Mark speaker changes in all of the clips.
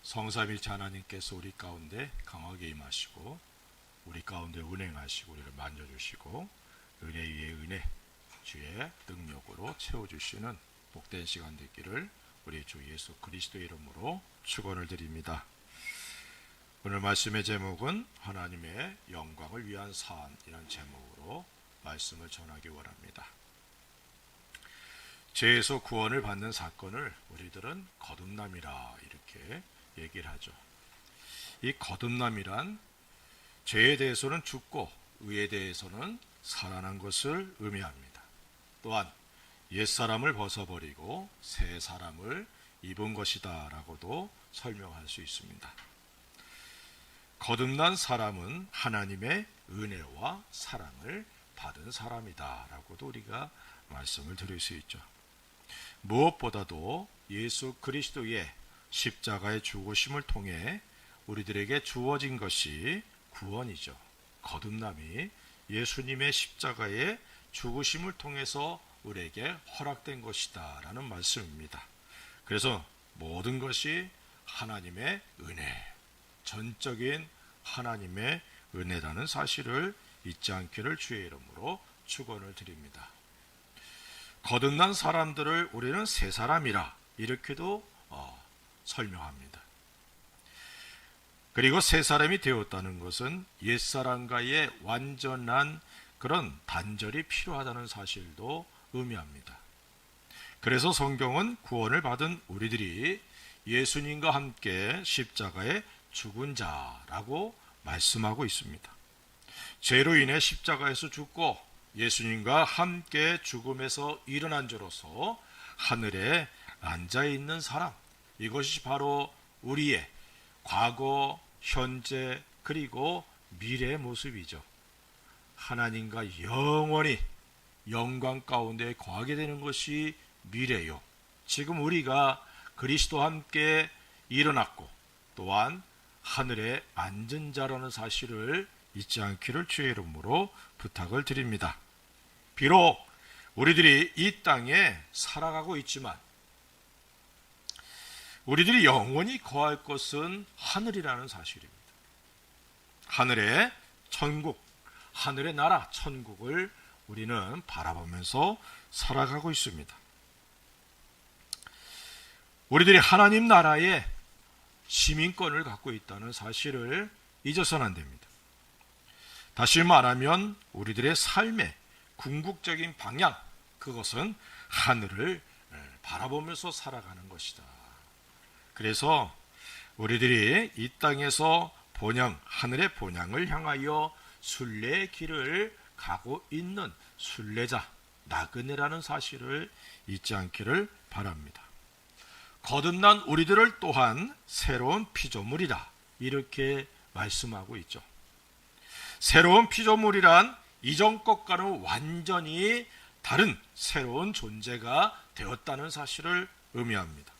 Speaker 1: 성삼일체 하나님께서 우리 가운데 강하게 임하시고 우리 가운데 운행하시고 우리를 만져주시고 은혜 위에 은혜 주의 능력으로 채워주시는 복된 시간 되기를 우리 주 예수 그리스도의 이름으로 축원을 드립니다. 오늘 말씀의 제목은 하나님의 영광을 위한 사안이라는 제목으로 말씀을 전하기 원합니다. 죄에서 구원을 받는 사건을 우리들은 거듭남이라 이렇게 얘기를 하죠. 이 거듭남이란 죄에 대해서는 죽고 의에 대해서는 살아난 것을 의미합니다. 또한 옛사람을 벗어버리고 새 사람을 입은 것이다 라고도 설명할 수 있습니다. 거듭난 사람은 하나님의 은혜와 사랑을 받은 사람이다 라고도 우리가 말씀을 드릴 수 있죠. 무엇보다도 예수 그리스도의 십자가의 죽으심을 통해 우리들에게 주어진 것이 구원이죠. 거듭남이 예수님의 십자가의 죽으심을 통해서 우리에게 허락된 것이다 라는 말씀입니다. 그래서 모든 것이 하나님의 은혜, 전적인 하나님의 은혜라는 사실을 잊지 않기를 주의 이름으로 축원을 드립니다. 거듭난 사람들을 우리는 새 사람이라 이렇게도 설명합니다. 그리고 새 사람이 되었다는 것은 옛사람과의 완전한 그런 단절이 필요하다는 사실도 의미합니다. 그래서 성경은 구원을 받은 우리들이 예수님과 함께 십자가에 죽은 자라고 말씀하고 있습니다. 죄로 인해 십자가에서 죽고 예수님과 함께 죽음에서 일어난 자로서 하늘에 앉아있는 사람, 이것이 바로 우리의 과거, 현재, 그리고 미래의 모습이죠. 하나님과 영원히 영광 가운데 거하게 되는 것이 미래요. 지금 우리가 그리스도와 함께 일어났고 또한 하늘에 앉은 자라는 사실을 잊지 않기를 주의 이름으로 부탁을 드립니다. 비록 우리들이 이 땅에 살아가고 있지만 우리들이 영원히 거할 것은 하늘이라는 사실입니다. 하늘의 천국, 하늘의 나라, 천국을 우리는 바라보면서 살아가고 있습니다. 우리들이 하나님 나라의 시민권을 갖고 있다는 사실을 잊어서는 안 됩니다. 다시 말하면 우리들의 삶의 궁극적인 방향, 그것은 하늘을 바라보면서 살아가는 것이다. 그래서 우리들이 이 땅에서 하늘의 본향을 향하여 순례의 길을 가고 있는 순례자, 나그네라는 사실을 잊지 않기를 바랍니다. 거듭난 우리들을 또한 새로운 피조물이다, 이렇게 말씀하고 있죠. 새로운 피조물이란 이전 것과는 완전히 다른 새로운 존재가 되었다는 사실을 의미합니다.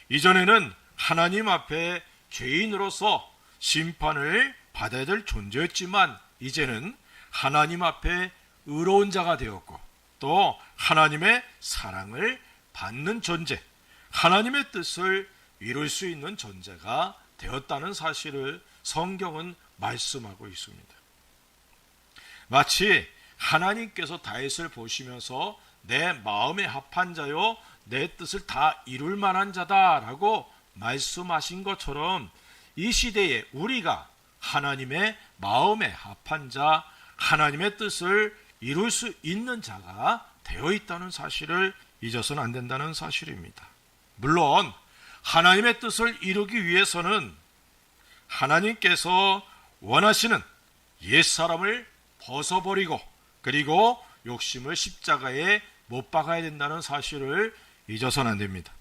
Speaker 1: 이전에는 하나님 앞에 죄인으로서 심판을 받아야 될 존재였지만 이제는 하나님 앞에 의로운 자가 되었고 또 하나님의 사랑을 받는 존재, 하나님의 뜻을 이룰 수 있는 존재가 되었다는 사실을 성경은 말씀하고 있습니다. 마치 하나님께서 다윗을 보시면서 내 마음에 합한 자요, 내 뜻을 다 이룰 만한 자다라고 말씀하신 것처럼 이 시대에 우리가 하나님의 마음에 합한 자, 하나님의 뜻을 이룰 수 있는 자가 되어 있다는 사실을 잊어서는 안 된다는 사실입니다. 물론 하나님의 뜻을 이루기 위해서는 하나님께서 원하시는 옛사람을 벗어버리고 그리고 욕심을 십자가에 못 박아야 된다는 사실을 잊어서는 안 됩니다.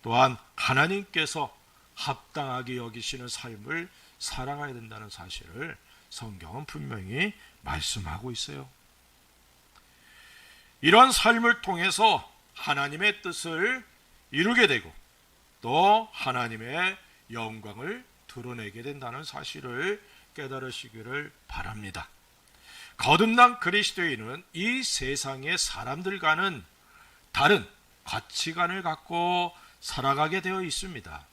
Speaker 1: 또한 하나님께서 합당하게 여기시는 삶을 살아가야 된다는 사실을 성경은 분명히 말씀하고 있어요. 이러한 삶을 통해서 하나님의 뜻을 이루게 되고 또 하나님의 영광을 드러내게 된다는 사실을 깨달으시기를 바랍니다. 거듭난 그리스도인은 이 세상의 사람들과는 다른 가치관을 갖고 살아가게 되어 있습니다.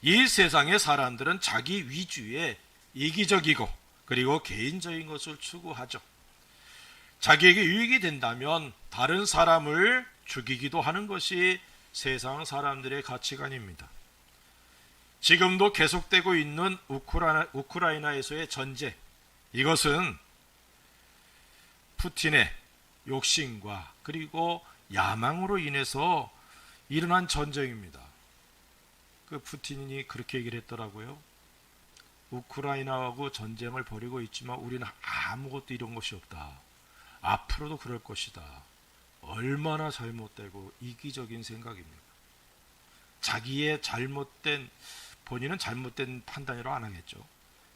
Speaker 1: 이 세상의 사람들은 자기 위주의 이기적이고 그리고 개인적인 것을 추구하죠. 자기에게 유익이 된다면 다른 사람을 죽이기도 하는 것이 세상 사람들의 가치관입니다. 지금도 계속되고 있는 우크라이나에서의 전쟁, 이것은 푸틴의 욕심과 그리고 야망으로 인해서 일어난 전쟁입니다. 그 푸틴이 그렇게 얘기를 했더라고요. 우크라이나하고 전쟁을 벌이고 있지만 우리는 아무것도 이런 것이 없다. 앞으로도 그럴 것이다. 얼마나 잘못되고 이기적인 생각입니까? 자기의 본인은 잘못된 판단으로 안 하겠죠.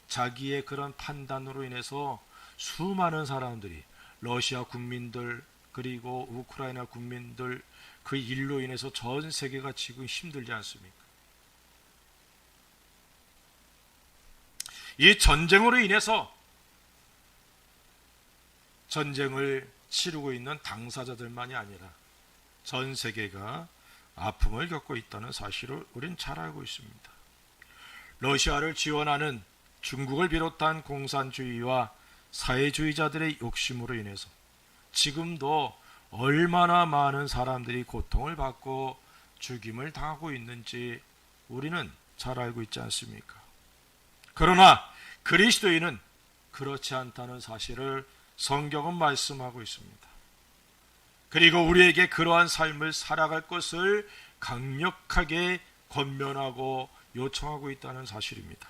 Speaker 1: 자기의 그런 판단으로 인해서 수많은 사람들이 러시아 국민들 그리고 우크라이나 국민들 그 일로 인해서 전 세계가 지금 힘들지 않습니까? 이 전쟁으로 인해서 전쟁을 치르고 있는 당사자들만이 아니라 전 세계가 아픔을 겪고 있다는 사실을 우린 잘 알고 있습니다. 러시아를 지원하는 중국을 비롯한 공산주의와 사회주의자들의 욕심으로 인해서 지금도 얼마나 많은 사람들이 고통을 받고 죽임을 당하고 있는지 우리는 잘 알고 있지 않습니까? 그러나 그리스도인은 그렇지 않다는 사실을 성경은 말씀하고 있습니다. 그리고 우리에게 그러한 삶을 살아갈 것을 강력하게 권면하고 요청하고 있다는 사실입니다.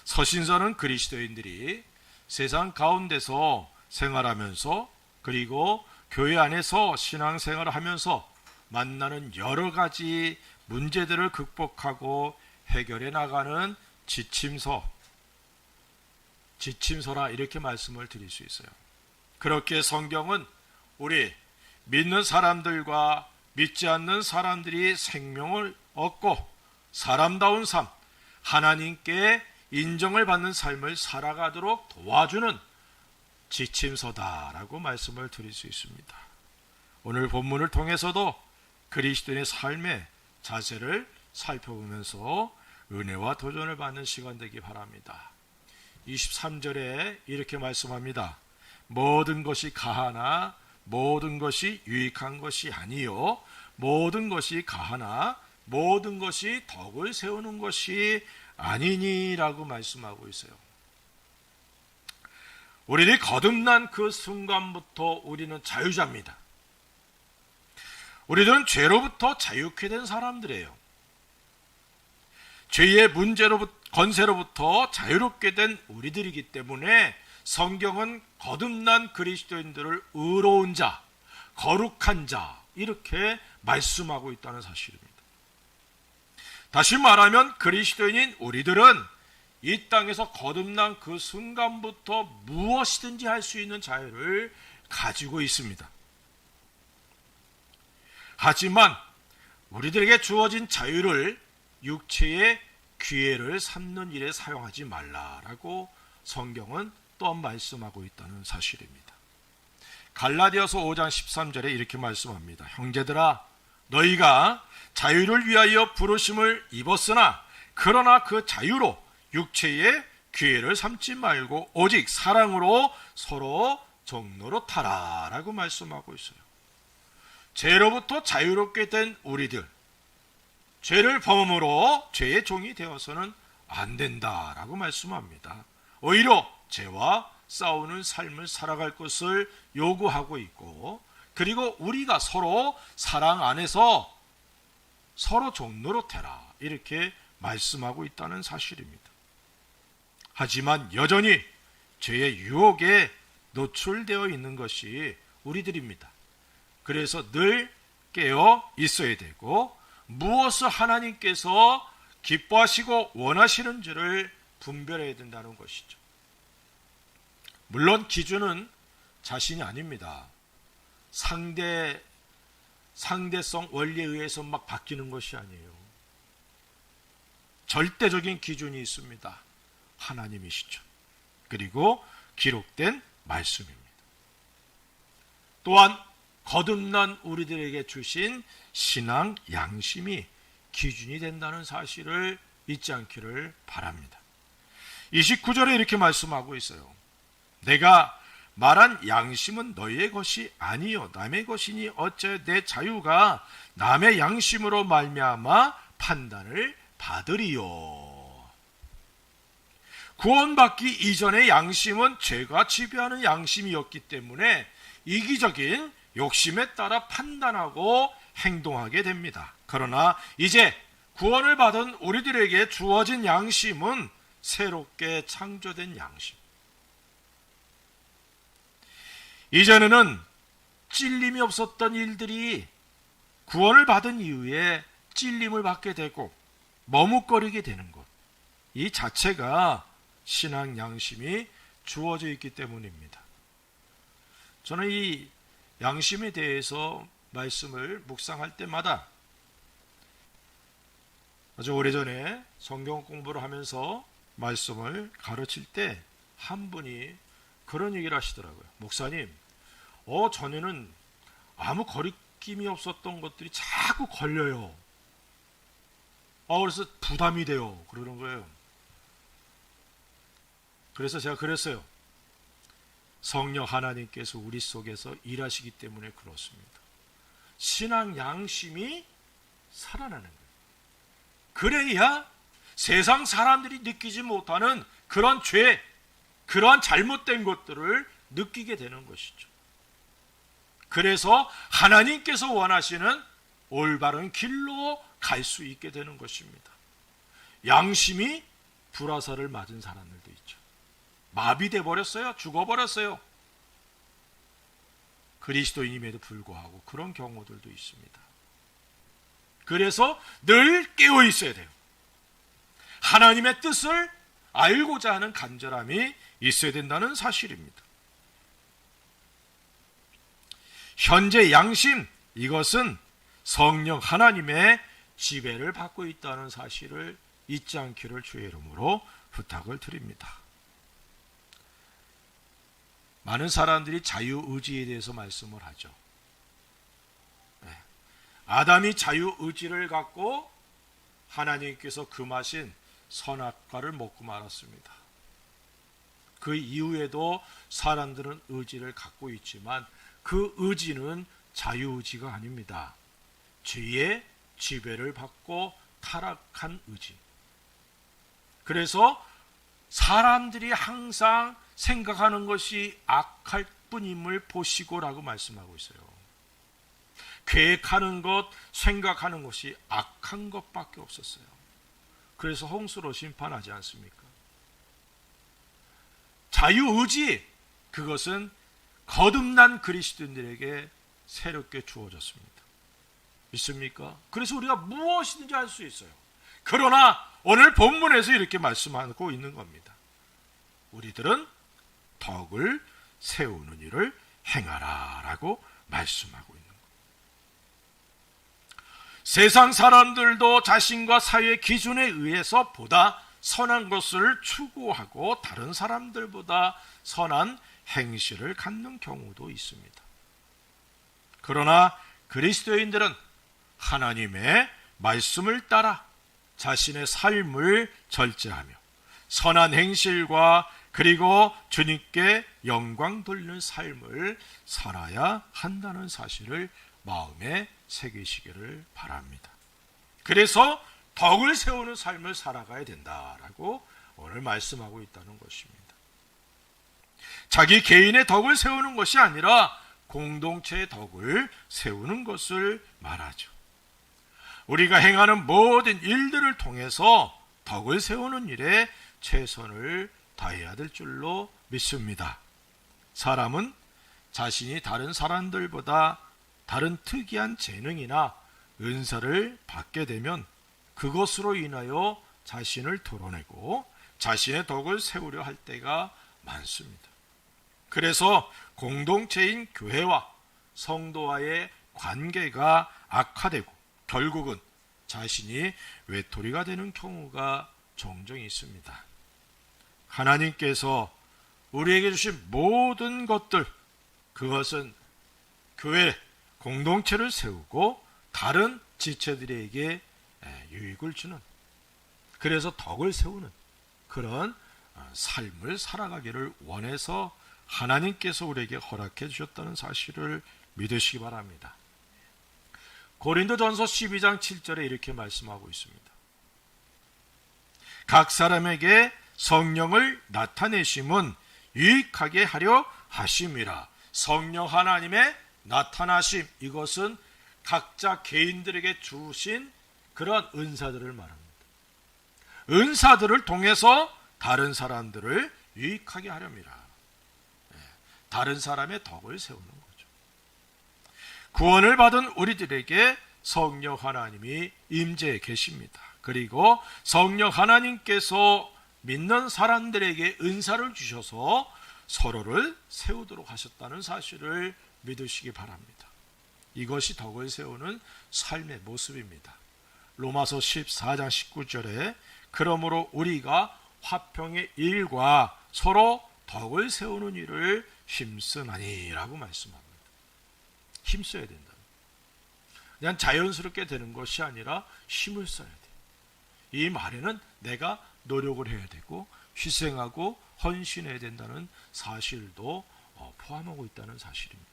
Speaker 1: 서신서는 그리스도인들이 세상 가운데서 생활하면서 그리고 교회 안에서 신앙생활을 하면서 만나는 여러 가지 문제들을 극복하고 해결해 나가는 지침서라 이렇게 말씀을 드릴 수 있어요. 그렇게 성경은 우리 믿는 사람들과 믿지 않는 사람들이 생명을 얻고 사람다운 삶, 하나님께 인정을 받는 삶을 살아가도록 도와주는 지침서다라고 말씀을 드릴 수 있습니다. 오늘 본문을 통해서도 그리스도인의 삶의 자세를 살펴보면서 은혜와 도전을 받는 시간 되기 바랍니다. 23절에 이렇게 말씀합니다. 모든 것이 가하나 모든 것이 유익한 것이 아니요 모든 것이 가하나 모든 것이 덕을 세우는 것이 아니니라고 말씀하고 있어요. 우리들이 거듭난 그 순간부터 우리는 자유자입니다. 우리들은 죄로부터 자유케 된 사람들이에요. 죄의 권세로부터 자유롭게 된 우리들이기 때문에 성경은 거듭난 그리스도인들을 의로운 자, 거룩한 자 이렇게 말씀하고 있다는 사실입니다. 다시 말하면 그리스도인인 우리들은 이 땅에서 거듭난 그 순간부터 무엇이든지 할 수 있는 자유를 가지고 있습니다. 하지만 우리들에게 주어진 자유를 육체의 기회를 삼는 일에 사용하지 말라라고 성경은 또한 말씀하고 있다는 사실입니다. 갈라디아서 5장 13절에 이렇게 말씀합니다. 형제들아 너희가 자유를 위하여 부르심을 입었으나 그러나 그 자유로 육체의 기회를 삼지 말고 오직 사랑으로 서로 종노릇하라 라고 말씀하고 있어요. 죄로부터 자유롭게 된 우리들, 죄를 범함으로 죄의 종이 되어서는 안 된다라고 말씀합니다. 오히려 죄와 싸우는 삶을 살아갈 것을 요구하고 있고, 그리고 우리가 서로 사랑 안에서 서로 종노릇해라 이렇게 말씀하고 있다는 사실입니다. 하지만 여전히 죄의 유혹에 노출되어 있는 것이 우리들입니다. 그래서 늘 깨어 있어야 되고 무엇을 하나님께서 기뻐하시고 원하시는지를 분별해야 된다는 것이죠. 물론 기준은 자신이 아닙니다. 상대성 원리에 의해서 막 바뀌는 것이 아니에요. 절대적인 기준이 있습니다. 하나님이시죠. 그리고 기록된 말씀입니다. 또한 거듭난 우리들에게 주신 신앙 양심이 기준이 된다는 사실을 잊지 않기를 바랍니다. 29절에 이렇게 말씀하고 있어요. 내가 말한 양심은 너희의 것이 아니요 남의 것이니 어째 내 자유가 남의 양심으로 말미암아 판단을 받으리요. 구원받기 이전의 양심은 죄가 지배하는 양심이었기 때문에 이기적인 욕심에 따라 판단하고 행동하게 됩니다. 그러나 이제 구원을 받은 우리들에게 주어진 양심은 새롭게 창조된 양심. 이전에는 찔림이 없었던 일들이 구원을 받은 이후에 찔림을 받게 되고 머뭇거리게 되는 것, 이 자체가 신앙 양심이 주어져 있기 때문입니다. 저는 이 양심에 대해서 말씀을 묵상할 때마다 아주 오래전에 성경 공부를 하면서 말씀을 가르칠 때 한 분이 그런 얘기를 하시더라고요. 목사님, 전에는 아무 거리낌이 없었던 것들이 자꾸 걸려요. 그래서 부담이 돼요. 그러는 거예요. 그래서 제가 그랬어요. 성령 하나님께서 우리 속에서 일하시기 때문에 그렇습니다. 신앙 양심이 살아나는 거예요. 그래야 세상 사람들이 느끼지 못하는 그런 죄, 그런 잘못된 것들을 느끼게 되는 것이죠. 그래서 하나님께서 원하시는 올바른 길로 갈 수 있게 되는 것입니다. 양심이 불화살을 맞은 사람들도 있죠. 마비돼 버렸어요. 죽어버렸어요. 그리스도인임에도 불구하고 그런 경우들도 있습니다. 그래서 늘 깨어 있어야 돼요. 하나님의 뜻을 알고자 하는 간절함이 있어야 된다는 사실입니다. 현재 양심, 이것은 성령 하나님의 지배를 받고 있다는 사실을 잊지 않기를 주의 이름으로 부탁을 드립니다. 많은 사람들이 자유의지에 대해서 말씀을 하죠. 아담이 자유의지를 갖고 하나님께서 금하신 선악과를 먹고 말았습니다. 그 이후에도 사람들은 의지를 갖고 있지만 그 의지는 자유의지가 아닙니다. 죄의 지배를 받고 타락한 의지. 그래서 사람들이 항상 생각하는 것이 악할 뿐임을 보시고라고 말씀하고 있어요. 계획하는 것, 생각하는 것이 악한 것밖에 없었어요. 그래서 홍수로 심판하지 않습니까? 자유의지, 그것은 거듭난 그리스도인들에게 새롭게 주어졌습니다. 믿습니까? 그래서 우리가 무엇이든지 할 수 있어요. 그러나 오늘 본문에서 이렇게 말씀하고 있는 겁니다. 우리들은 덕을 세우는 일을 행하라 라고 말씀하고 있는 거예요. 세상 사람들도 자신과 사회 기준에 의해서 보다 선한 것을 추구하고 다른 사람들보다 선한 행실을 갖는 경우도 있습니다. 그러나 그리스도인들은 하나님의 말씀을 따라 자신의 삶을 절제하며 선한 행실과 그리고 주님께 영광 돌리는 삶을 살아야 한다는 사실을 마음에 새기시기를 바랍니다. 그래서 덕을 세우는 삶을 살아가야 된다라고 오늘 말씀하고 있다는 것입니다. 자기 개인의 덕을 세우는 것이 아니라 공동체의 덕을 세우는 것을 말하죠. 우리가 행하는 모든 일들을 통해서 덕을 세우는 일에 최선을 다해야 될 줄로 믿습니다. 사람은 자신이 다른 사람들보다 다른 특이한 재능이나 은사를 받게 되면 그것으로 인하여 자신을 드러내고 자신의 덕을 세우려 할 때가 많습니다. 그래서 공동체인 교회와 성도와의 관계가 악화되고 결국은 자신이 외톨이가 되는 경우가 종종 있습니다. 하나님께서 우리에게 주신 모든 것들, 그것은 교회, 공동체를 세우고 다른 지체들에게 유익을 주는, 그래서 덕을 세우는 그런 삶을 살아가기를 원해서 하나님께서 우리에게 허락해 주셨다는 사실을 믿으시기 바랍니다. 고린도전서 12장 7절에 이렇게 말씀하고 있습니다. 각 사람에게 성령을 나타내심은 유익하게 하려 하심이라. 성령 하나님의 나타나심, 이것은 각자 개인들에게 주신 그런 은사들을 말합니다. 은사들을 통해서 다른 사람들을 유익하게 하렵니다. 다른 사람의 덕을 세우는 거죠. 구원을 받은 우리들에게 성령 하나님이 임재해 계십니다. 그리고 성령 하나님께서 믿는 사람들에게 은사를 주셔서 서로를 세우도록 하셨다는 사실을 믿으시기 바랍니다. 이것이 덕을 세우는 삶의 모습입니다. 로마서 14장 19절에 그러므로 우리가 화평의 일과 서로 덕을 세우는 일을 힘쓰나니 라고 말씀합니다. 힘써야 된다. 그냥 자연스럽게 되는 것이 아니라 힘을 써야 돼. 이 말에는 내가 노력을 해야 되고 희생하고 헌신해야 된다는 사실도 포함하고 있다는 사실입니다.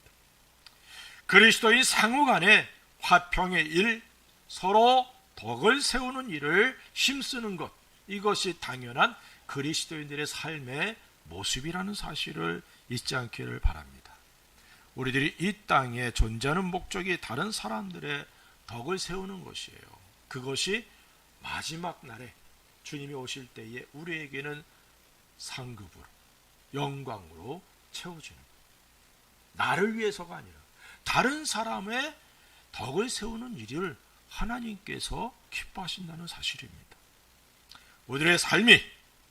Speaker 1: 그리스도인 상호 간에 화평의 일, 서로 덕을 세우는 일을 힘쓰는 것, 이것이 당연한 그리스도인들의 삶의 모습이라는 사실을 잊지 않기를 바랍니다. 우리들이 이 땅에 존재하는 목적이 다른 사람들의 덕을 세우는 것이에요. 그것이 마지막 날에 주님이 오실 때에 우리에게는 상급으로, 영광으로 채워지는 것. 나를 위해서가 아니라 다른 사람의 덕을 세우는 일을 하나님께서 기뻐하신다는 사실입니다. 우리들의 삶이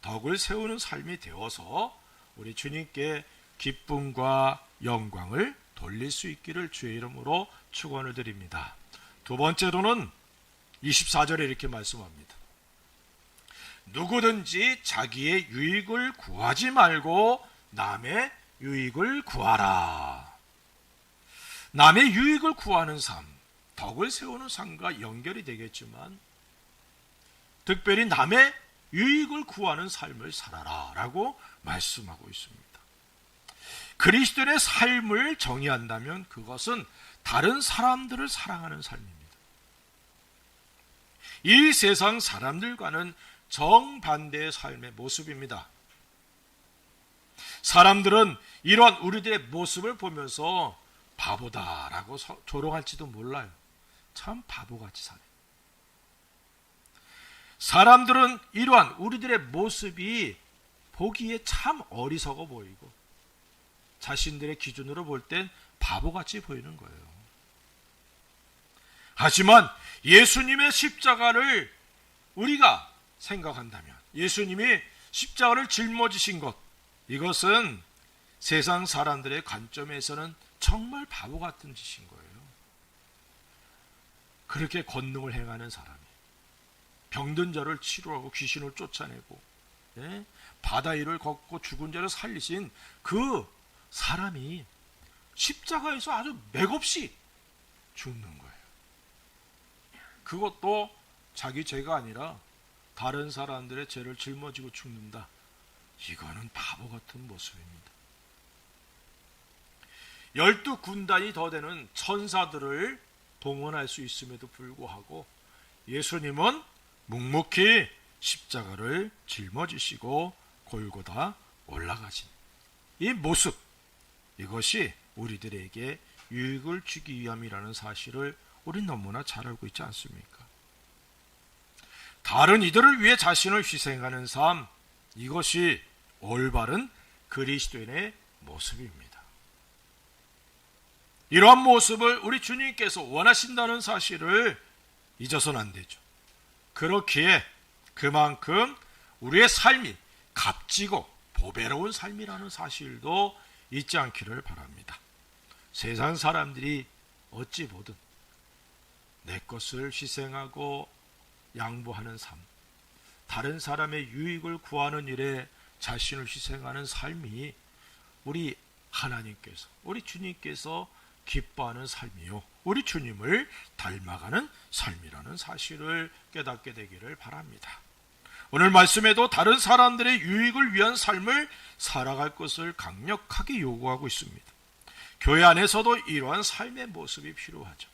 Speaker 1: 덕을 세우는 삶이 되어서 우리 주님께 기쁨과 영광을 돌릴 수 있기를 주의 이름으로 축원을 드립니다. 두 번째로는 24절에 이렇게 말씀합니다. 누구든지 자기의 유익을 구하지 말고 남의 유익을 구하라. 남의 유익을 구하는 삶, 덕을 세우는 삶과 연결이 되겠지만 특별히 남의 유익을 구하는 삶을 살아라 라고 말씀하고 있습니다. 그리스도인의 삶을 정의한다면 그것은 다른 사람들을 사랑하는 삶입니다. 이 세상 사람들과는 정반대의 삶의 모습입니다. 사람들은 이러한 우리들의 모습을 보면서 바보다라고 조롱할지도 몰라요. 참 바보같이 사네. 사람들은 이러한 우리들의 모습이 보기에 참 어리석어 보이고 자신들의 기준으로 볼 땐 바보같이 보이는 거예요. 하지만 예수님의 십자가를 우리가 생각한다면, 예수님이 십자가를 짊어지신 것, 이것은 세상 사람들의 관점에서는 정말 바보 같은 짓인 거예요. 그렇게 권능을 행하는 사람이 병든 자를 치료하고 귀신을 쫓아내고 바다 위를 걷고 죽은 자를 살리신 그 사람이 십자가에서 아주 맥없이 죽는 거예요. 그것도 자기 죄가 아니라 다른 사람들의 죄를 짊어지고 죽는다. 이거는 바보 같은 모습입니다. 12군단이 더 되는 천사들을 동원할 수 있음에도 불구하고 예수님은 묵묵히 십자가를 짊어지시고 골고다 올라가신 이 모습, 이것이 우리들에게 유익을 주기 위함이라는 사실을 우린 너무나 잘 알고 있지 않습니까? 다른 이들을 위해 자신을 희생하는 삶, 이것이 올바른 그리스도인의 모습입니다. 이러한 모습을 우리 주님께서 원하신다는 사실을 잊어서는 안 되죠. 그렇기에 그만큼 우리의 삶이 값지고 보배로운 삶이라는 사실도 잊지 않기를 바랍니다. 세상 사람들이 어찌 보든 내 것을 희생하고 양보하는 삶, 다른 사람의 유익을 구하는 일에 자신을 희생하는 삶이 우리 하나님께서, 우리 주님께서 기뻐하는 삶이요, 우리 주님을 닮아가는 삶이라는 사실을 깨닫게 되기를 바랍니다. 오늘 말씀에도 다른 사람들의 유익을 위한 삶을 살아갈 것을 강력하게 요구하고 있습니다. 교회 안에서도 이러한 삶의 모습이 필요하죠.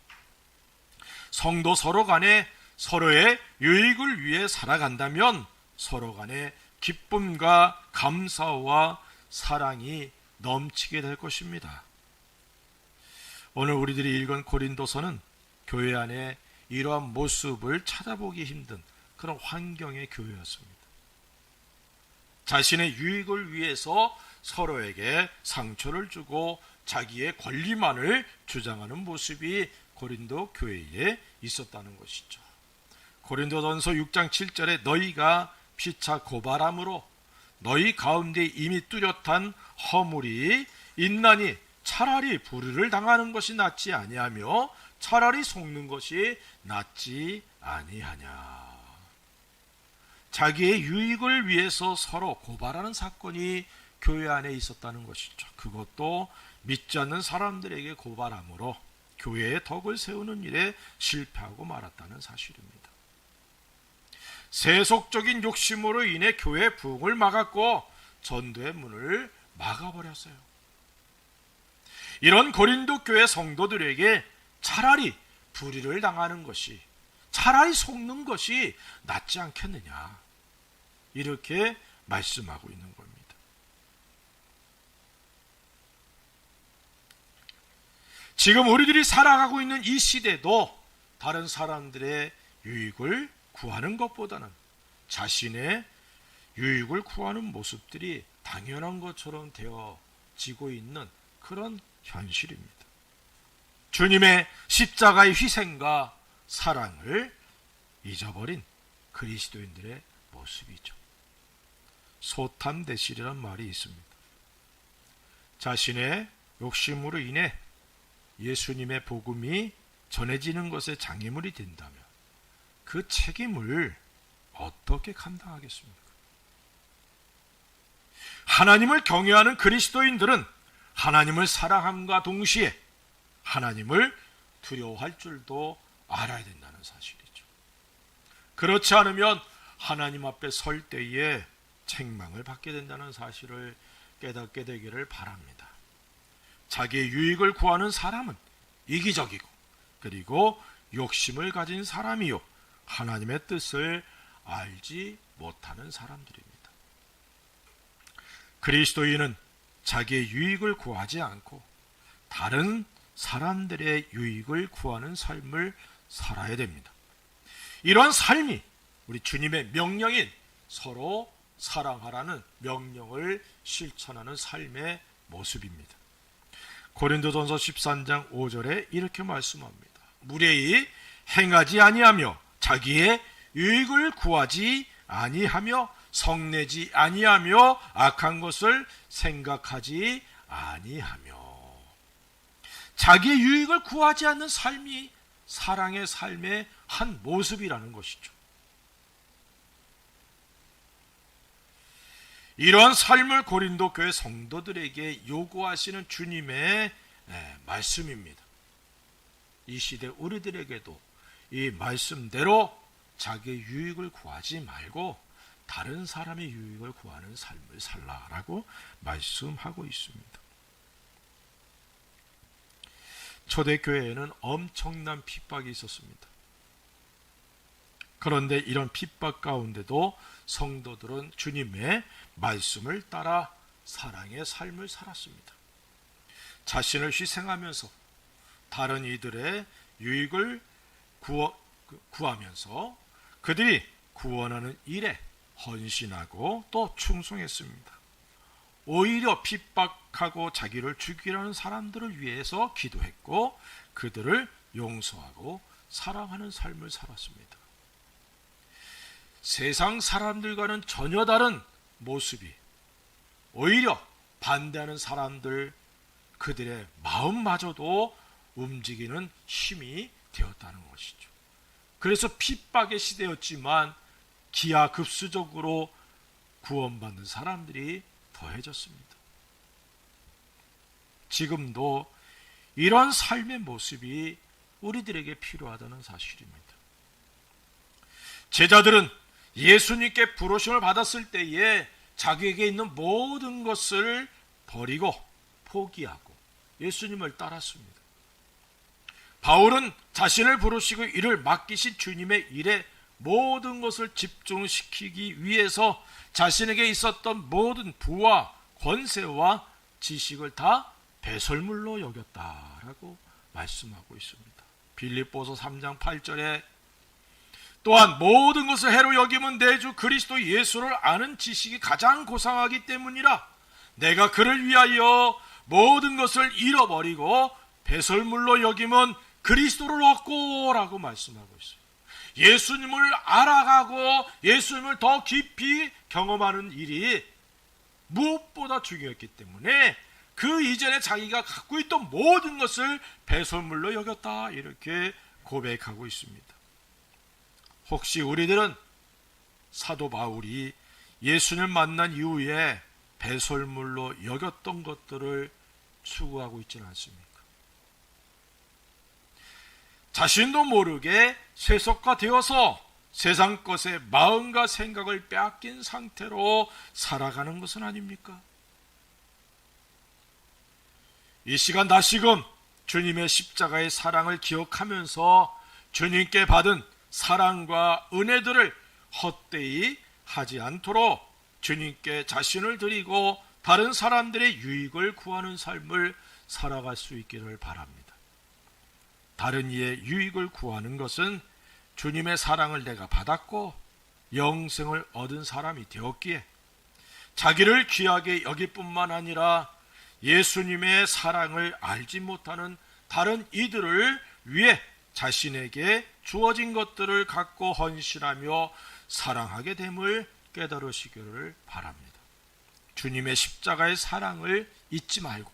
Speaker 1: 성도 서로 간에 서로의 유익을 위해 살아간다면 서로 간에 기쁨과 감사와 사랑이 넘치게 될 것입니다. 오늘 우리들이 읽은 고린도서는 교회 안에 이러한 모습을 찾아보기 힘든 그런 환경의 교회였습니다. 자신의 유익을 위해서 서로에게 상처를 주고 자기의 권리만을 주장하는 모습이 고린도 교회에 있었다는 것이죠. 고린도전서 6장 7절에 너희가 피차 고발함으로 너희 가운데 이미 뚜렷한 허물이 있나니 차라리 불의를 당하는 것이 낫지 아니하며 차라리 속는 것이 낫지 아니하냐. 자기의 유익을 위해서 서로 고발하는 사건이 교회 안에 있었다는 것이죠. 그것도 믿지 않는 사람들에게 고발함으로 교회의 덕을 세우는 일에 실패하고 말았다는 사실입니다. 세속적인 욕심으로 인해 교회의 부흥을 막았고 전도의 문을 막아버렸어요. 이런 고린도 교회 성도들에게 차라리 불의를 당하는 것이, 차라리 속는 것이 낫지 않겠느냐, 이렇게 말씀하고 있는 겁니다. 지금 우리들이 살아가고 있는 이 시대도 다른 사람들의 유익을 구하는 것보다는 자신의 유익을 구하는 모습들이 당연한 것처럼 되어지고 있는 그런 현실입니다. 주님의 십자가의 희생과 사랑을 잊어버린 그리스도인들의 모습이죠. 소탐대실이란 말이 있습니다. 자신의 욕심으로 인해 예수님의 복음이 전해지는 것에 장애물이 된다면 그 책임을 어떻게 감당하겠습니까? 하나님을 경외하는 그리스도인들은 하나님을 사랑함과 동시에 하나님을 두려워할 줄도 알아야 된다는 사실이죠. 그렇지 않으면 하나님 앞에 설 때에 책망을 받게 된다는 사실을 깨닫게 되기를 바랍니다. 자기의 유익을 구하는 사람은 이기적이고 그리고 욕심을 가진 사람이요 하나님의 뜻을 알지 못하는 사람들입니다. 그리스도인은 자기의 유익을 구하지 않고 다른 사람들의 유익을 구하는 삶을 살아야 됩니다. 이런 삶이 우리 주님의 명령인 서로 사랑하라는 명령을 실천하는 삶의 모습입니다. 고린도전서 13장 5절에 이렇게 말씀합니다. 무례히 행하지 아니하며 자기의 유익을 구하지 아니하며 성내지 아니하며 악한 것을 생각하지 아니하며. 자기의 유익을 구하지 않는 삶이 사랑의 삶의 한 모습이라는 것이죠. 이러한 삶을 고린도 교회 성도들에게 요구하시는 주님의 말씀입니다. 이 시대 우리들에게도 이 말씀대로 자기의 유익을 구하지 말고 다른 사람의 유익을 구하는 삶을 살라라고 말씀하고 있습니다. 초대교회에는 엄청난 핍박이 있었습니다. 그런데 이런 핍박 가운데도 성도들은 주님의 말씀을 따라 사랑의 삶을 살았습니다. 자신을 희생하면서 다른 이들의 유익을 구하면서 그들이 구원하는 일에 헌신하고 또 충성했습니다. 오히려 핍박하고 자기를 죽이려는 사람들을 위해서 기도했고 그들을 용서하고 사랑하는 삶을 살았습니다. 세상 사람들과는 전혀 다른 모습이 오히려 반대하는 사람들 그들의 마음마저도 움직이는 힘이 되었다는 것이죠. 그래서 핍박의 시대였지만 기하급수적으로 구원받는 사람들이 더해졌습니다. 지금도 이런 삶의 모습이 우리들에게 필요하다는 사실입니다. 제자들은 예수님께 부르심을 받았을 때에 자기에게 있는 모든 것을 버리고 포기하고 예수님을 따랐습니다. 바울은 자신을 부르시고 이를 맡기신 주님의 일에 모든 것을 집중시키기 위해서 자신에게 있었던 모든 부와 권세와 지식을 다 배설물로 여겼다라고 말씀하고 있습니다. 빌립보서 3장 8절에 또한 모든 것을 해로 여김은 내 주 그리스도 예수를 아는 지식이 가장 고상하기 때문이라 내가 그를 위하여 모든 것을 잃어버리고 배설물로 여김은 그리스도를 얻고 라고 말씀하고 있어요. 예수님을 알아가고 예수님을 더 깊이 경험하는 일이 무엇보다 중요했기 때문에 그 이전에 자기가 갖고 있던 모든 것을 배설물로 여겼다 이렇게 고백하고 있습니다. 혹시 우리들은 사도 바울이 예수님을 만난 이후에 배설물로 여겼던 것들을 추구하고 있지는 않습니까? 자신도 모르게 세속화되어서 세상 것에 마음과 생각을 빼앗긴 상태로 살아가는 것은 아닙니까? 이 시간 다시금 주님의 십자가의 사랑을 기억하면서 주님께 받은 사랑과 은혜들을 헛되이 하지 않도록 주님께 자신을 드리고 다른 사람들의 유익을 구하는 삶을 살아갈 수 있기를 바랍니다. 다른 이의 유익을 구하는 것은 주님의 사랑을 내가 받았고 영생을 얻은 사람이 되었기에 자기를 귀하게 여길 뿐만 아니라 예수님의 사랑을 알지 못하는 다른 이들을 위해 자신에게 주어진 것들을 갖고 헌신하며 사랑하게 됨을 깨달으시기를 바랍니다. 주님의 십자가의 사랑을 잊지 말고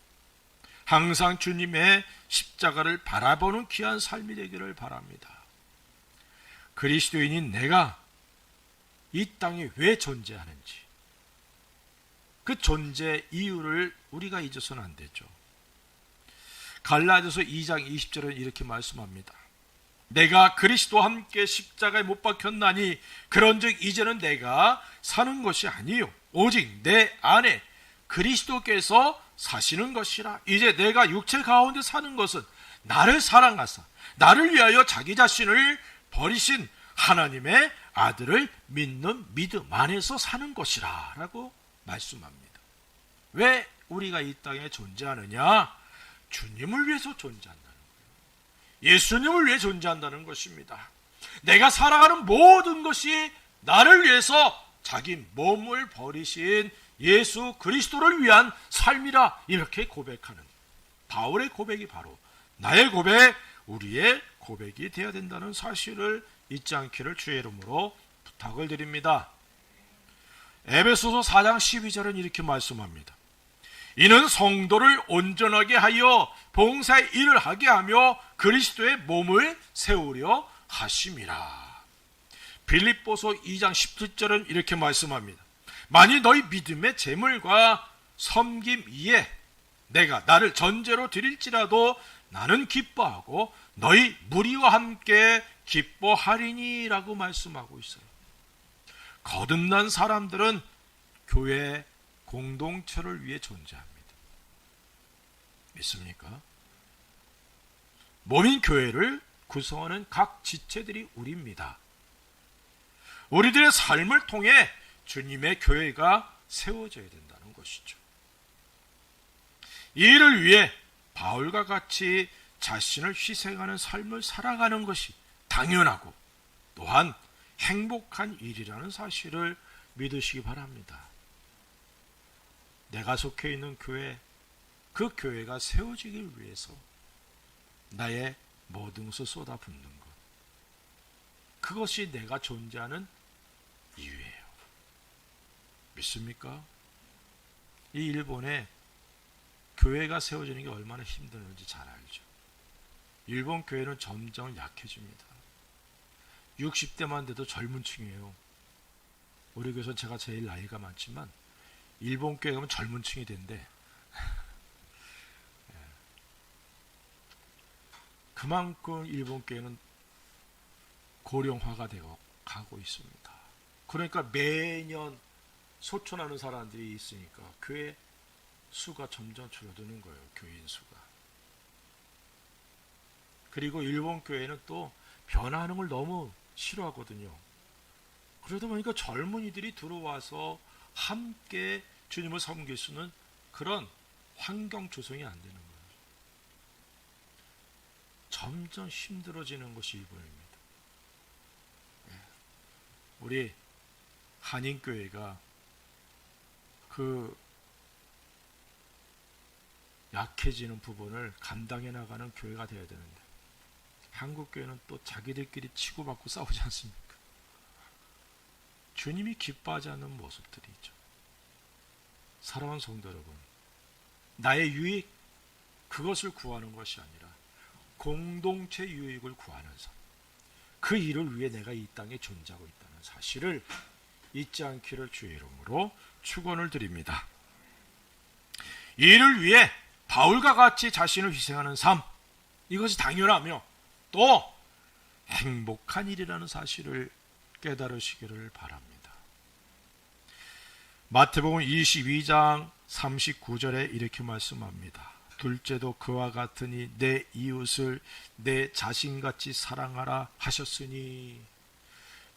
Speaker 1: 항상 주님의 십자가를 바라보는 귀한 삶이 되기를 바랍니다. 그리스도인인 내가 이 땅에 왜 존재하는지 그 존재 이유를 우리가 잊어서는 안 되죠. 갈라디아서 2장 20절은 이렇게 말씀합니다. 내가 그리스도와 함께 십자가에 못 박혔나니 그런즉 이제는 내가 사는 것이 아니요 오직 내 안에 그리스도께서 사시는 것이라. 이제 내가 육체 가운데 사는 것은 나를 사랑하사 나를 위하여 자기 자신을 버리신 하나님의 아들을 믿는 믿음 안에서 사는 것이라 라고 말씀합니다. 왜 우리가 이 땅에 존재하느냐? 주님을 위해서 존재한다는 거예요. 예수님을 위해 존재한다는 것입니다. 내가 살아가는 모든 것이 나를 위해서 자기 몸을 버리신 예수 그리스도를 위한 삶이라 이렇게 고백하는 바울의 고백이 바로 나의 고백, 우리의 고백이 되어야 된다는 사실을 잊지 않기를 주의 이름으로 부탁을 드립니다. 에베소서 4장 12절은 이렇게 말씀합니다. 이는 성도를 온전하게 하여 봉사의 일을 하게 하며 그리스도의 몸을 세우려 하심이라. 빌립보서 2장 17절은 이렇게 말씀합니다. 만일 너희 믿음의 재물과 섬김 이에 내가 나를 전제로 드릴지라도 나는 기뻐하고 너희 무리와 함께 기뻐하리니 라고 말씀하고 있어요. 거듭난 사람들은 교회 공동체를 위해 존재합니다. 믿습니까? 몸인 교회를 구성하는 각 지체들이 우리입니다. 우리들의 삶을 통해 주님의 교회가 세워져야 된다는 것이죠. 이 일을 위해 바울과 같이 자신을 희생하는 삶을 살아가는 것이 당연하고 또한 행복한 일이라는 사실을 믿으시기 바랍니다. 내가 속해 있는 교회, 그 교회가 세워지기 위해서 나의 모든 것을 쏟아붓는 것, 그것이 내가 존재하는 이유예요. 믿습니까? 이 일본에 교회가 세워지는 게 얼마나 힘드는지 잘 알죠. 일본 교회는 점점 약해집니다. 60대만 돼도 젊은 층이에요. 우리 교회에서 제가 제일 나이가 많지만 일본 교회 가면 젊은 층이 된대. 그만큼 일본 교회는 고령화가 되고 가고 있습니다. 그러니까 매년 소천하는 사람들이 있으니까 교회 수가 점점 줄어드는 거예요. 교인 수가. 그리고 일본 교회는 또 변화하는 걸 너무 싫어하거든요. 그러다 보니까 젊은이들이 들어와서 함께 주님을 섬길 수는 그런 환경 조성이 안 되는 거예요. 점점 힘들어지는 것이 일본입니다. 우리 한인교회가 그 약해지는 부분을 감당해 나가는 교회가 되어야 되는데 한국교회는 또 자기들끼리 치고받고 싸우지 않습니까? 주님이 기뻐하지 않는 모습들이 있죠. 사랑하는 성도 여러분, 나의 유익 그것을 구하는 것이 아니라 공동체 유익을 구하는 삶, 그 일을 위해 내가 이 땅에 존재하고 있다는 사실을 잊지 않기를 주의 이름으로 축원을 드립니다. 이 일을 위해 바울과 같이 자신을 희생하는 삶, 이것이 당연하며 또 행복한 일이라는 사실을 깨달으시기를 바랍니다. 마태복음 22장 39절에 이렇게 말씀합니다. 둘째도 그와 같으니 내 이웃을 내 자신같이 사랑하라 하셨으니.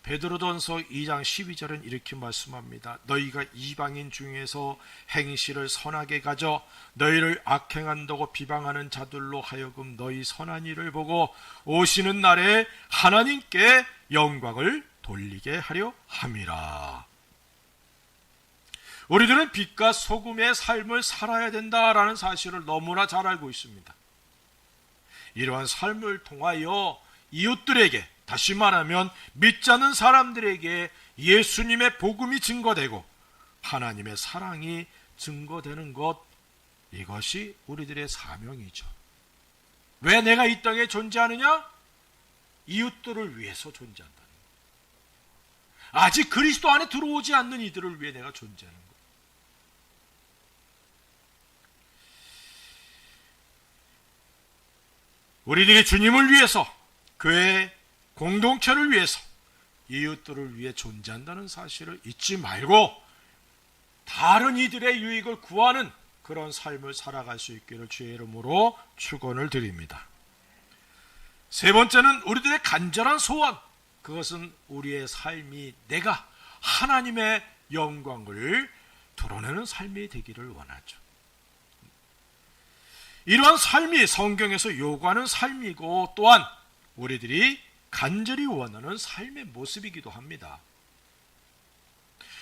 Speaker 1: 베드로전서 2장 12절은 이렇게 말씀합니다. 너희가 이방인 중에서 행실을 선하게 가져 너희를 악행한다고 비방하는 자들로 하여금 너희 선한 일을 보고 오시는 날에 하나님께 영광을 돌리게 하려 함이라. 우리들은 빛과 소금의 삶을 살아야 된다라는 사실을 너무나 잘 알고 있습니다. 이러한 삶을 통하여 이웃들에게, 다시 말하면 믿지 않는 사람들에게 예수님의 복음이 증거되고 하나님의 사랑이 증거되는 것, 이것이 우리들의 사명이죠. 왜 내가 이 땅에 존재하느냐? 이웃들을 위해서 존재한다는 것. 아직 그리스도 안에 들어오지 않는 이들을 위해 내가 존재하는 것. 우리들이 주님을 위해서, 교회 공동체를 위해서, 이웃들을 위해 존재한다는 사실을 잊지 말고 다른 이들의 유익을 구하는 그런 삶을 살아갈 수 있기를 주의 이름으로 축원을 드립니다. 세 번째는 우리들의 간절한 소원, 그것은 우리의 삶이 내가 하나님의 영광을 드러내는 삶이 되기를 원하죠. 이러한 삶이 성경에서 요구하는 삶이고 또한 우리들이 간절히 원하는 삶의 모습이기도 합니다.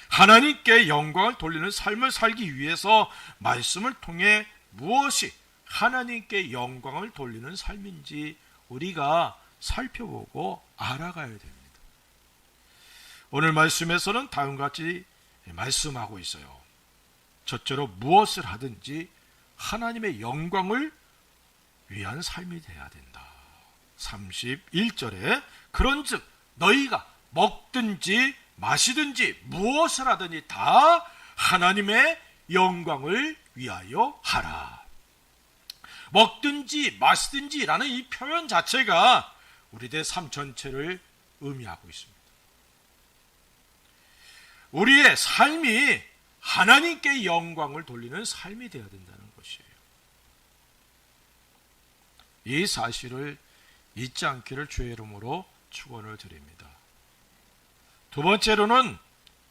Speaker 1: 하나님께 영광을 돌리는 삶을 살기 위해서 말씀을 통해 무엇이 하나님께 영광을 돌리는 삶인지 우리가 살펴보고 알아가야 됩니다. 오늘 말씀에서는 다음과 같이 말씀하고 있어요. 첫째로 무엇을 하든지 하나님의 영광을 위한 삶이 되어야 된다. 31절에 그런즉 너희가 먹든지 마시든지 무엇을 하든지 다 하나님의 영광을 위하여 하라. 먹든지 마시든지 라는 이 표현 자체가 우리들의 삶 전체를 의미하고 있습니다. 우리의 삶이 하나님께 영광을 돌리는 삶이 되어야 된다는 것이에요. 이 사실을 잊지 않기를 주의 이름으로 축원을 드립니다. 두 번째로는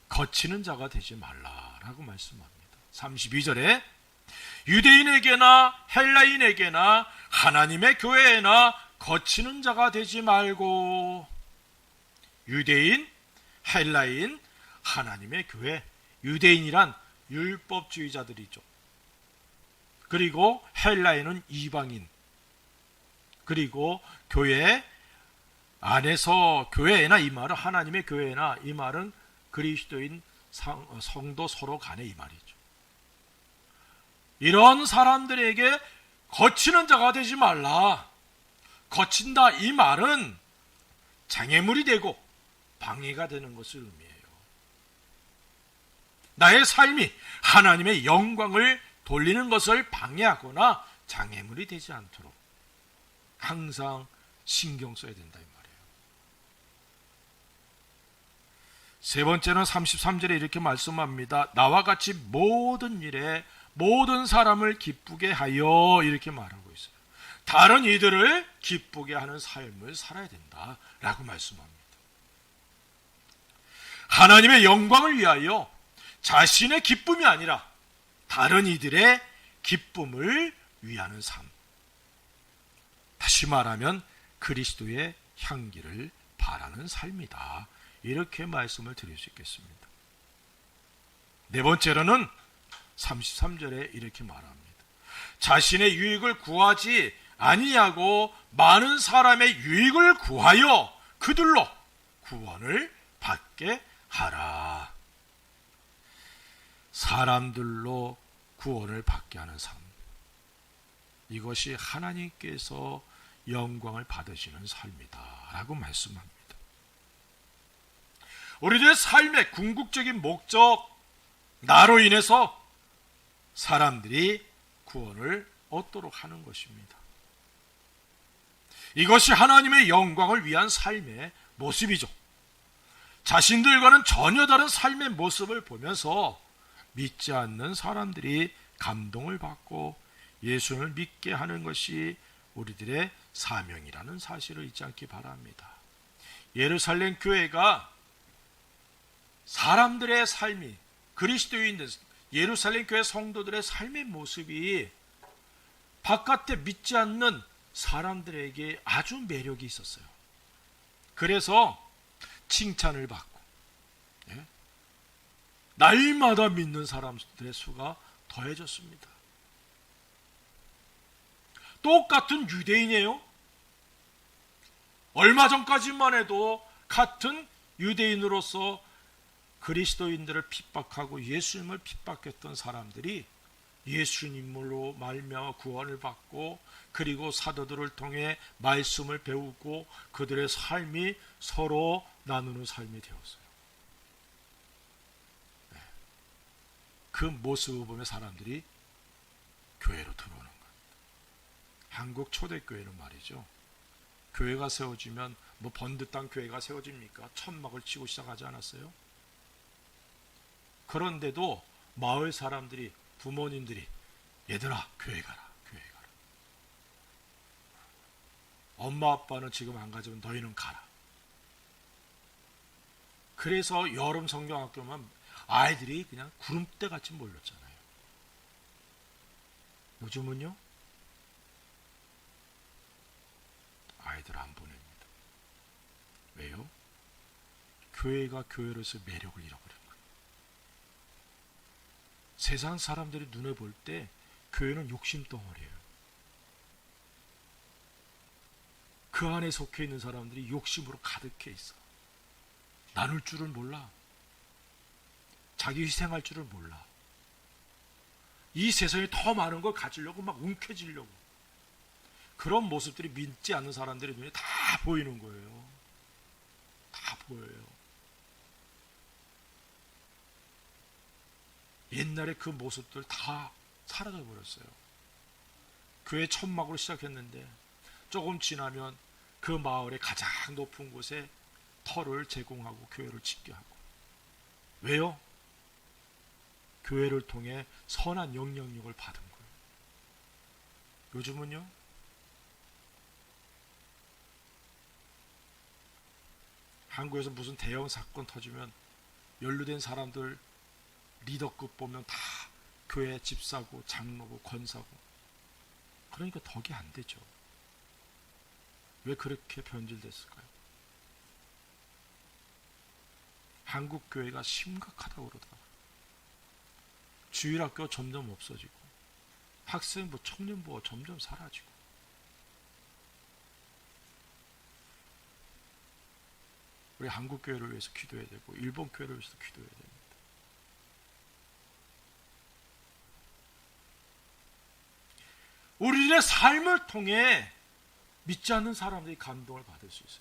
Speaker 1: 거치는 자가 되지 말라라고 말씀합니다. 32절에 유대인에게나 헬라인에게나 하나님의 교회에나 거치는 자가 되지 말고. 유대인, 헬라인, 하나님의 교회. 유대인이란 율법주의자들이죠. 그리고 헬라인은 이방인. 그리고 교회 안에서, 교회나 이 말은 하나님의 교회나 이 말은 그리스도인 성도 서로 간에 이 말이죠. 이런 사람들에게 거치는 자가 되지 말라. 거친다 이 말은 장애물이 되고 방해가 되는 것을 의미해요. 나의 삶이 하나님의 영광을 돌리는 것을 방해하거나 장애물이 되지 않도록 항상 신경 써야 된다 이 말이에요. 세 번째는 33절에 이렇게 말씀합니다. 나와 같이 모든 일에 모든 사람을 기쁘게 하여 이렇게 말하고 있어요. 다른 이들을 기쁘게 하는 삶을 살아야 된다라고 말씀합니다. 하나님의 영광을 위하여 자신의 기쁨이 아니라 다른 이들의 기쁨을 위하는 삶. 다시 말하면 그리스도의 향기를 바라는 삶이다. 이렇게 말씀을 드릴 수 있겠습니다. 네 번째로는 33절에 이렇게 말합니다. 자신의 유익을 구하지 아니하고 많은 사람의 유익을 구하여 그들로 구원을 받게 하라. 사람들로 구원을 받게 하는 삶. 이것이 하나님께서 영광을 받으시는 삶이다 라고 말씀합니다. 우리들의 삶의 궁극적인 목적, 나로 인해서 사람들이 구원을 얻도록 하는 것입니다. 이것이 하나님의 영광을 위한 삶의 모습이죠. 자신들과는 전혀 다른 삶의 모습을 보면서 믿지 않는 사람들이 감동을 받고 예수를 믿게 하는 것이 우리들의 사명이라는 사실을 잊지 않기 바랍니다. 예루살렘 교회가 사람들의 삶이, 그리스도인들, 예루살렘 교회 성도들의 삶의 모습이 바깥에 믿지 않는 사람들에게 아주 매력이 있었어요. 그래서 칭찬을 받고 날마다 믿는 사람들의 수가 더해졌습니다. 똑같은 유대인이에요. 얼마 전까지만 해도 같은 유대인으로서 그리스도인들을 핍박하고 예수님을 핍박했던 사람들이 예수님으로 말미암아 구원을 받고 그리고 사도들을 통해 말씀을 배우고 그들의 삶이 서로 나누는 삶이 되었어요. 그 모습을 보며 사람들이 교회로 들어오는 겁니다. 한국 초대교회는 말이죠. 교회가 세워지면 뭐 번듯한 교회가 세워집니까? 천막을 치고 시작하지 않았어요? 그런데도 마을 사람들이, 부모님들이 얘들아 교회 가라, 교회 가라. 엄마 아빠는 지금 안 가지면 너희는 가라. 그래서 여름 성경학교만 아이들이 그냥 구름대 같이 몰렸잖아요. 요즘은요 아이들 안 보냅니다. 왜요? 교회가 교회로서 매력을 잃어버린 거예요. 세상 사람들이 눈에 볼 때 교회는 욕심 덩어리예요. 그 안에 속해 있는 사람들이 욕심으로 가득해 있어. 나눌 줄을 몰라. 자기 희생할 줄을 몰라. 이 세상에 더 많은 걸 가지려고 막 움켜쥐려고. 그런 모습들이 믿지 않는 사람들의 눈에 다 보이는 거예요. 다 보여요. 옛날에 그 모습들 다 사라져 버렸어요. 교회 천막으로 시작했는데 조금 지나면 그 마을의 가장 높은 곳에 터를 제공하고 교회를 짓게 하고. 왜요? 교회를 통해 선한 영향력을 받은 거예요. 요즘은요? 한국에서 무슨 대형 사건 터지면 연루된 사람들 리더급 보면 다 교회 집사고 장로고 권사고. 그러니까 덕이 안 되죠. 왜 그렇게 변질됐을까요? 한국 교회가 심각하다고 그러더라고요. 주일학교 점점 없어지고 학생부, 청년부가 점점 사라지고. 우리 한국 교회를 위해서 기도해야 되고 일본 교회를 위해서 기도해야 됩니다. 우리의 삶을 통해 믿지 않는 사람들이 감동을 받을 수 있어요.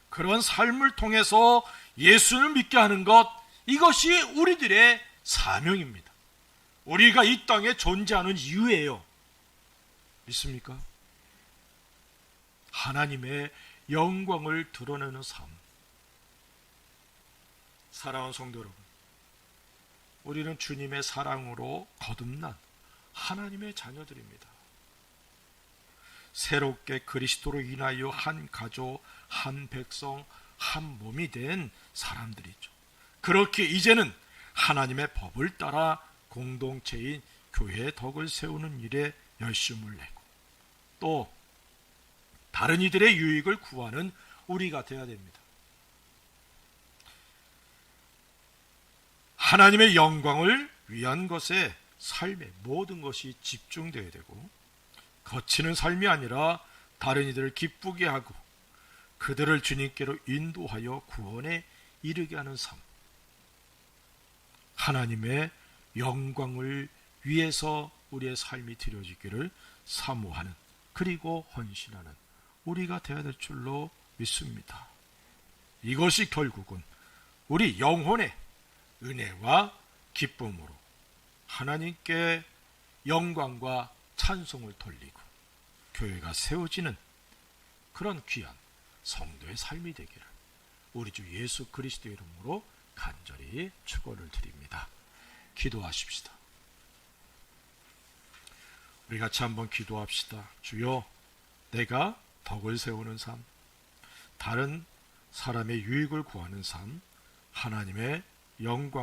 Speaker 1: 그런 삶을 통해서 예수를 믿게 하는 것, 이것이 우리들의 사명입니다. 우리가 이 땅에 존재하는 이유예요. 믿습니까? 하나님의 영광을 드러내는 삶. 사랑하는 성도 여러분, 우리는 주님의 사랑으로 거듭난 하나님의 자녀들입니다. 새롭게 그리스도로 인하여 한 가족, 한 백성, 한 몸이 된 사람들이죠. 그렇게 이제는 하나님의 법을 따라 공동체인 교회의 덕을 세우는 일에 열심을 내고 또 다른 이들의 유익을 구하는 우리가 되어야 됩니다. 하나님의 영광을 위한 것에 삶의 모든 것이 집중되어야 되고 거치는 삶이 아니라 다른 이들을 기쁘게 하고 그들을 주님께로 인도하여 구원에 이르게 하는 삶. 하나님의 영광을 위해서 우리의 삶이 드려지기를 사모하는 그리고 헌신하는 우리가 되어야 될 줄로 믿습니다. 이것이 결국은 우리 영혼의 은혜와 기쁨으로 하나님께 영광과 찬송을 돌리고 교회가 세워지는 그런 귀한 성도의 삶이 되기를 우리 주 예수 그리스도의 이름으로 간절히 축원을 드립니다. 기도하십시다. 우리 같이 한번 기도합시다. 주여, 내가 덕을 세우는 삶, 다른 사람의 유익을 구하는 삶, 하나님의 영광